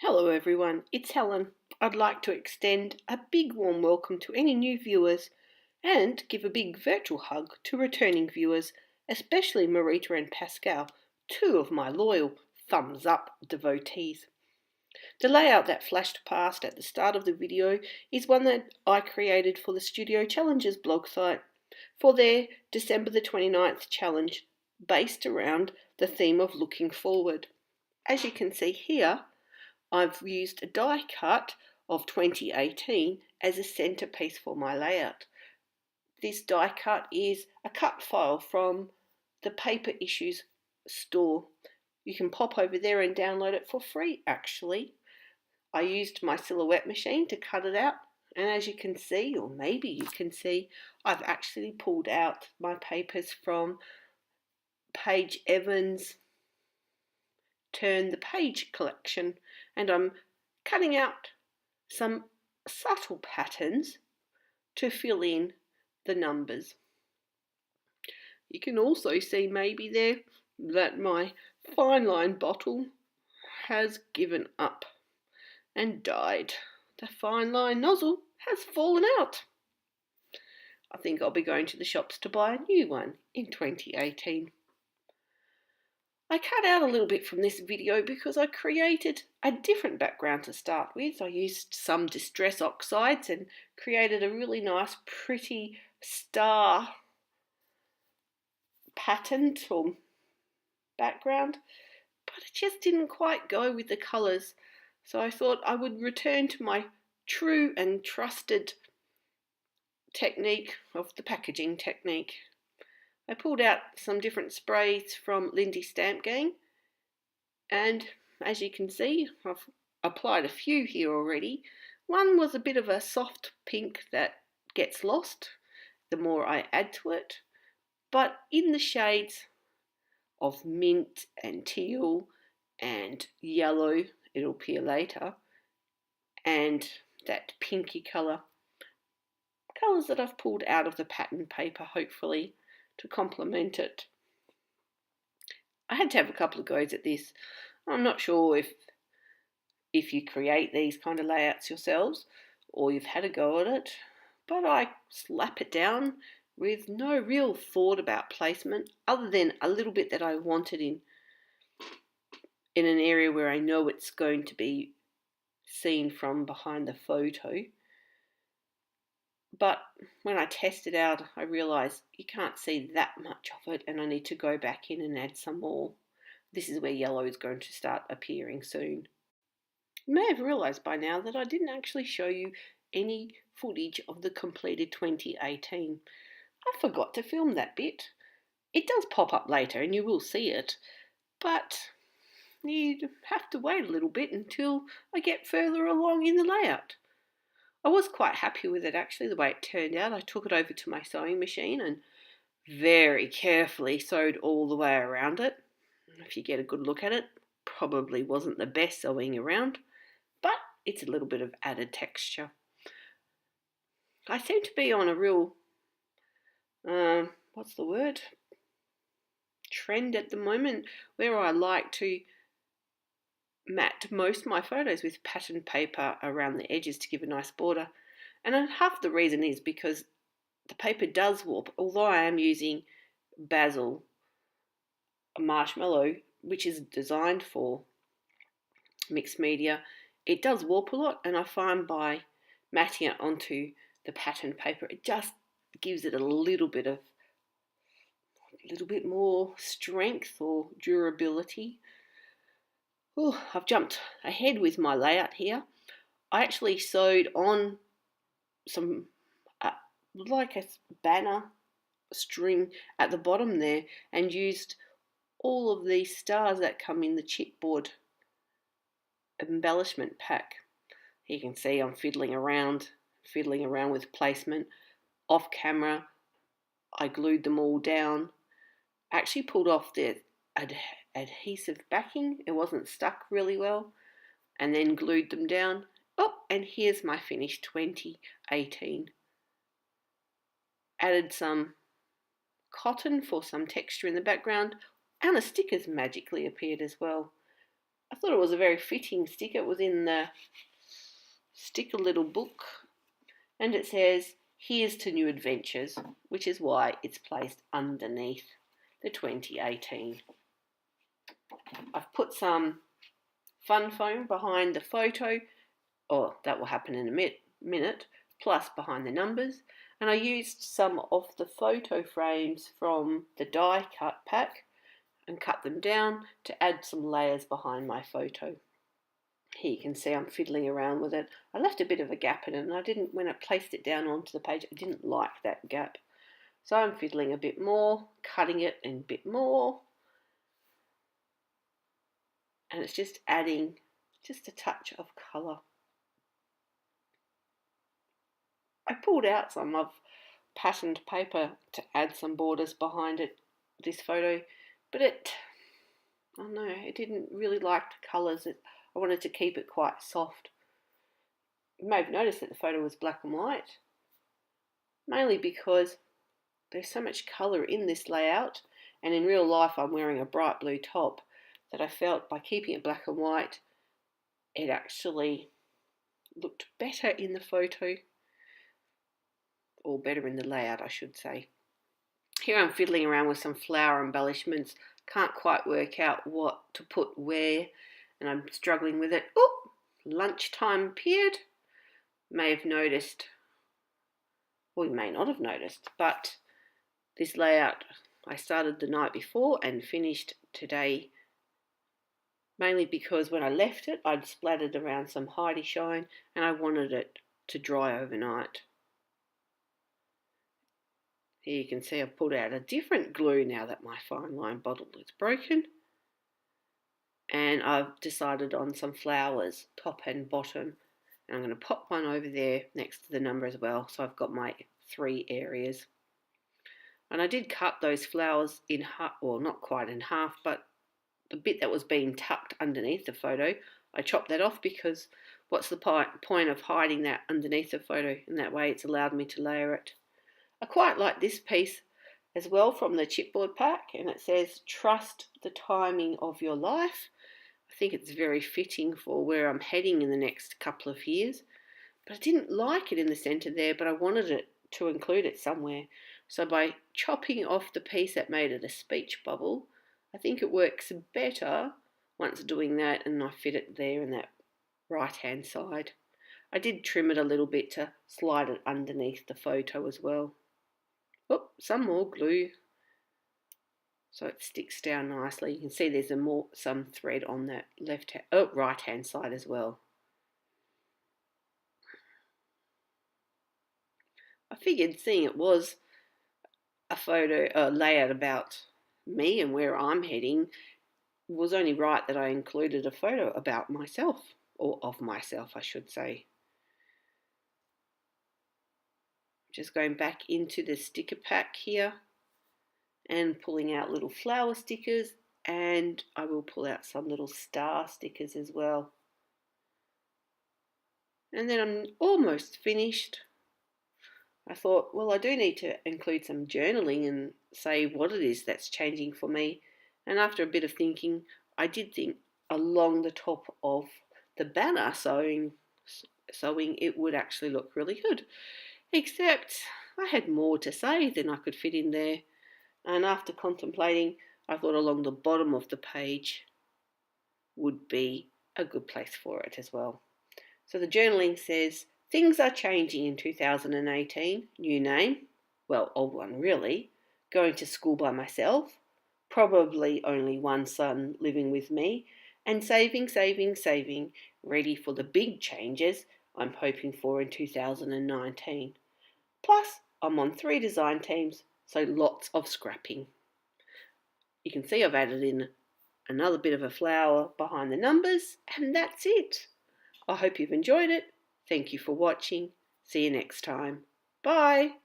Hello everyone, it's Helen. I'd like to extend a big warm welcome to any new viewers and give a big virtual hug to returning viewers, especially Marita and Pascal, two of my loyal thumbs up devotees. The layout that flashed past at the start of the video is one that I created for the Studio Challenges blog site for their December the 29th challenge based around the theme of looking forward. As you can see here, I've used a die cut of 2018 as a centerpiece for my layout. This die cut is a cut file from the Paper Issues store. You can pop over there and download it for free actually. I used my silhouette machine to cut it out, and as you can see, or maybe you can see, I've actually pulled out my papers from Paige Evans' Turn the Page collection, and I'm cutting out some subtle patterns to fill in the numbers. You can also see maybe there that my fine line bottle has given up and died. The fine line nozzle has fallen out. I think I'll be going to the shops to buy a new one in 2018. I cut out a little bit from this video because I created a different background to start with. I used some distress oxides and created a really nice pretty star pattern or background, but it just didn't quite go with the colours. So I thought I would return to my true and trusted technique of the packaging technique. I pulled out some different sprays from Lindy Stamp Gang, and as you can see, I've applied a few here already. One was a bit of a soft pink that gets lost the more I add to it, but in the shades of mint and teal and yellow, it'll appear later, and that pinky colour, colours that I've pulled out of the pattern paper hopefully to complement it. I had to have a couple of goes at this. I'm not sure if you create these kind of layouts yourselves or you've had a go at it, but I slap it down with no real thought about placement other than a little bit that I wanted in an area where I know it's going to be seen from behind the photo. But when I test it out, I realised you can't see that much of it and I need to go back in and add some more. This is where yellow is going to start appearing soon. You may have realised by now that I didn't actually show you any footage of the completed 2018. I forgot to film that bit. It does pop up later and you will see it, but you have to wait a little bit until I get further along in the layout. I was quite happy with it actually, the way it turned out. I took it over to my sewing machine and very carefully sewed all the way around it. If you get a good look at it, probably wasn't the best sewing around, but it's a little bit of added texture. I seem to be on a real, trend at the moment where I like to mat most of my photos with pattern paper around the edges to give a nice border. And half the reason is because the paper does warp, although I am using basil marshmallow, which is designed for mixed media, it does warp a lot, and I find by matting it onto the pattern paper, it just gives it a little bit more strength or durability. Oh, I've jumped ahead with my layout here. I actually sewed on some like a banner string at the bottom there and used all of these stars that come in the chipboard embellishment pack. You can see I'm fiddling around with placement. Off camera, I glued them all down. Actually pulled off the adhesive backing. It wasn't stuck really well. And then glued them down. Oh, and here's my finished 2018. Added some cotton for some texture in the background, and the stickers magically appeared as well. I thought it was a very fitting sticker. It was in the sticker little book, and it says, "Here's to new adventures," which is why it's placed underneath the 2018. I've put some fun foam behind the photo, or that will happen in a minute, plus behind the numbers, and I used some of the photo frames from the die cut pack and cut them down to add some layers behind my photo. Here you can see I'm fiddling around with it. I left a bit of a gap in it, and when I placed it down onto the page, I didn't like that gap. So I'm fiddling a bit more, cutting it a bit more, and it's just adding just a touch of colour. I pulled out some of patterned paper to add some borders behind this photo, but it didn't really like the colours. I wanted to keep it quite soft. You may have noticed that the photo was black and white, mainly because there's so much colour in this layout, and in real life I'm wearing a bright blue top, that I felt by keeping it black and white, it actually looked better in the photo, or better in the layout, I should say. Here I'm fiddling around with some flower embellishments. Can't quite work out what to put where, and I'm struggling with it. Oh, lunchtime appeared. May have noticed, or you may not have noticed, but this layout I started the night before and finished today, mainly because when I left it, I'd splattered around some Heidi Shine and I wanted it to dry overnight. Here you can see I've pulled out a different glue now that my fine line bottle is broken. And I've decided on some flowers, top and bottom. And I'm going to pop one over there next to the number as well. So I've got my 3 areas. And I did cut those flowers in half, well, not quite in half, but the bit that was being tucked underneath the photo, I chopped that off because what's the point of hiding that underneath the photo? And that way it's allowed me to layer it. I quite like this piece as well from the chipboard pack, and it says, "Trust the timing of your life." I think it's very fitting for where I'm heading in the next couple of years. But I didn't like it in the centre there, but I wanted it to include it somewhere. So by chopping off the piece that made it a speech bubble, I think it works better once doing that, and I fit it there in that right hand side. I did trim it a little bit to slide it underneath the photo as well. Oh, some more glue so it sticks down nicely. You can see there's some thread on that right hand side as well. I figured, seeing it was a layout about me and where I'm heading, was only right that I included a photo about myself, or of myself I should say. Just going back into the sticker pack here and pulling out little flower stickers, and I will pull out some little star stickers as well. And then I'm almost finished. I thought, well, I do need to include some journaling and say what it is that's changing for me. And after a bit of thinking, I did think along the top of the banner sewing it would actually look really good. Except I had more to say than I could fit in there. And after contemplating, I thought along the bottom of the page would be a good place for it as well. So the journaling says, "Things are changing in 2018. New name, well, old one really. Going to school by myself. Probably only one son living with me. And saving, saving, saving. Ready for the big changes I'm hoping for in 2019. Plus, I'm on 3 design teams, so lots of scrapping." You can see I've added in another bit of a flower behind the numbers, and that's it. I hope you've enjoyed it. Thank you for watching. See you next time. Bye.